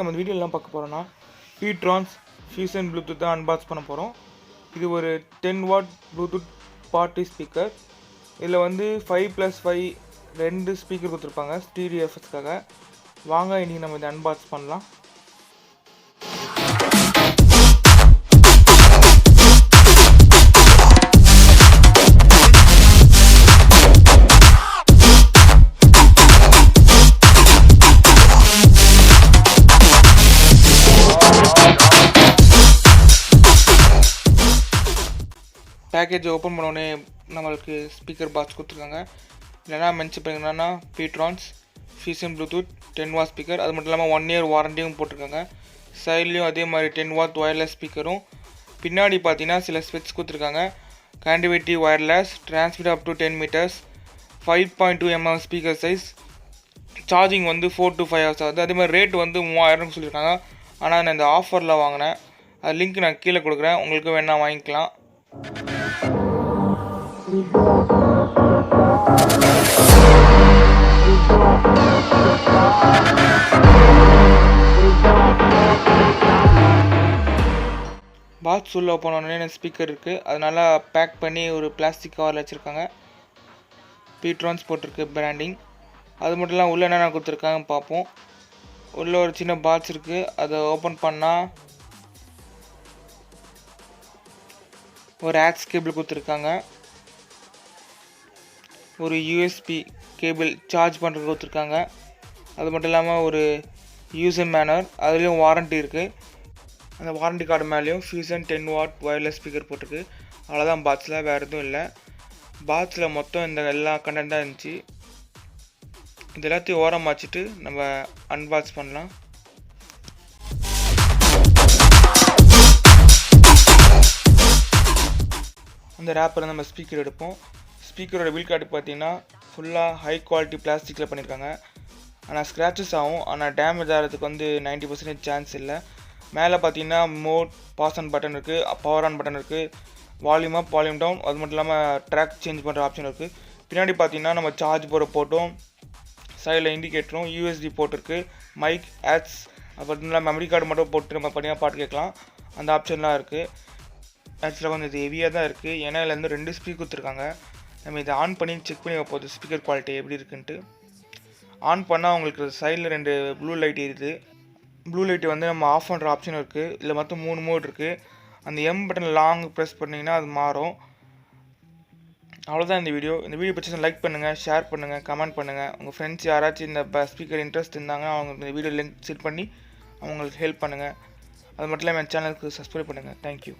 நம்ம இந்த வீடியோலாம் பார்க்க போகிறோம்னா PTron's ஃபியூஷன் ப்ளூடூத் தான் அன்பாக்ஸ் பண்ண போகிறோம். இது ஒரு 10 வாட் ப்ளூடூத் பார்ட்டி ஸ்பீக்கர். இதில் வந்து 5+5 2 ஸ்பீக்கர் கொடுத்துருப்பாங்க ஸ்டீரியோ எஃபெக்ட்ஸ்க்காக. வாங்க இன்றைக்கி நம்ம இதை அன்பாக்ஸ் பண்ணலாம். பேக்கேஜ் ஓப்பன் பண்ணோடனே நம்மளுக்கு ஸ்பீக்கர் பாக்ஸ் கொடுத்துருக்காங்க. இல்லைனா மென்ஷன் பண்ணிங்கன்னா PTron's fusion Bluetooth 10 watt speaker. அது மட்டும் இல்லாமல் 1 இயர் வாரண்டியும் போட்டிருக்காங்க. சைட்லேயும் அதே மாதிரி 10 வாட் ஒயர்லெஸ் ஸ்பீக்கரும். பின்னாடி பார்த்தீங்கன்னா சில ஸ்பெக்ஸ் கொடுத்துருக்காங்க. Connectivity wireless, transmit up to 10 metres, 5.2 mm speaker size, charging வந்து 4 to 5 hours ஆகுது. அதே மாதிரி ரேட் வந்து 3000 சொல்லியிருக்காங்க. ஆனால் நான் இந்த ஆஃபரில் வாங்கினேன். அது லிங்க் நான் கீழே கொடுக்குறேன், உங்களுக்கு வேணால் வாங்கிக்கலாம். பாக்ஸ் உள்ள போனோடனே ஸ்பீக்கர் இருக்குது. அதனால பேக் பண்ணி ஒரு பிளாஸ்டிக் கவரில் வச்சுருக்காங்க. PTron's போட்டிருக்கு பிராண்டிங். அது மட்டும் இல்லாமல் உள்ளே என்னென்ன கொடுத்துருக்காங்கன்னு பார்ப்போம். உள்ளே ஒரு சின்ன பாக்ஸ் இருக்குது. அதை ஓப்பன் பண்ணால் ஒரு ஆக்ஸ் கேபிள் கொடுத்துருக்காங்க. ஒரு USB கேபிள் சார்ஜ் பண்ணுறது கொடுத்துருக்காங்க. அது மட்டும் இல்லாமல் ஒரு யூசர் மேனுவல், அதுலேயும் வாரண்ட்டி இருக்குது. அந்த வாரண்ட்டி கார்டு மேலேயும் ஃபியூஷன் 10 வாட் ஒயர்லெஸ் ஸ்பீக்கர் போட்டிருக்கு. அவ்வளோதான் பாக்ஸில், வேறு எதுவும் இல்லை. பாக்ஸில் மொத்தம் இந்த எல்லா கண்டென்ட் தான் இருந்துச்சு. இது எல்லாத்தையும் ஓரமாக வச்சுட்டு நம்ம அன்பாக்ஸ் பண்ணலாம். அந்த ரேப்பரில் நம்ம ஸ்பீக்கர் எடுப்போம். ஸ்பீக்கரோட வீல் கார்டு பார்த்தீங்கன்னா ஃபுல்லாக ஹை குவாலிட்டி பிளாஸ்டிக்கில் பண்ணியிருக்காங்க. ஆனால் ஸ்க்ராச்சஸ் ஆகும், ஆனால் டேமேஜ் ஆகிறதுக்கு வந்து 90% சான்ஸ் இல்லை. மேலே பார்த்தீங்கன்னா மோட் பாஸ் ஆன் பட்டன் இருக்குது, பவர் ஆன் பட்டன் இருக்குது, வால்யூம் அப் வால்யூம் டவுன், அது மட்டும் இல்லாமல் ட்ராக் சேஞ்ச் பண்ணுற ஆப்ஷன் இருக்குது. பின்னாடி பார்த்தீங்கன்னா நம்ம சார்ஜ் போகிற போட்டும், சைடில் இண்டிகேட்டரும், USB போட்டிருக்கு, மைக், ஆட்ஸ், அது மட்டும் இல்லாமல் மெமரி கார்டு மட்டும் போட்டு நம்ம தனியாக பாட்டு கேட்கலாம். அந்த ஆப்ஷன்லாம் இருக்குது. ஆக்சுவலாக கொஞ்சம் இது ஹெவியாக தான் இருக்குது, ஏன்னா இதில் வந்து 2 ஸ்பீக்கர் கொடுத்துருக்காங்க. நம்ம இதை ஆன் பண்ணி செக் பண்ணி வைப்போம் ஸ்பீக்கர் குவாலிட்டி எப்படி இருக்குன்ட்டு. ஆன் பண்ணால் அவங்களுக்கு சைடில் 2 ப்ளூ லைட் எரியுது. ப்ளூ லைட்டு வந்து நம்ம ஆஃப் பண்ணுற ஆப்ஷன் இருக்குது. இதில் மொத்தம் 3 மோட் இருக்குது. அந்த பட்டன் லாங் ப்ரெஸ் பண்ணிங்கன்னா அது மாறும். அவ்வளோதான் இந்த வீடியோ. இந்த வீடியோ பிடிச்சா லைக் பண்ணுங்கள், ஷேர் பண்ணுங்கள், கமெண்ட் பண்ணுங்கள். உங்கள் ஃப்ரெண்ட்ஸ் யாராச்சும் இந்த ஸ்பீக்கர் இன்ட்ரெஸ்ட் இருந்தாங்க அவங்க இந்த வீடியோ லிங்க் செட் பண்ணி அவங்களுக்கு ஹெல்ப் பண்ணுங்கள். அது மட்டும் இல்லாமல் என் சேனலுக்கு சப்ஸ்கிரைப் பண்ணுங்கள். தேங்க்யூ.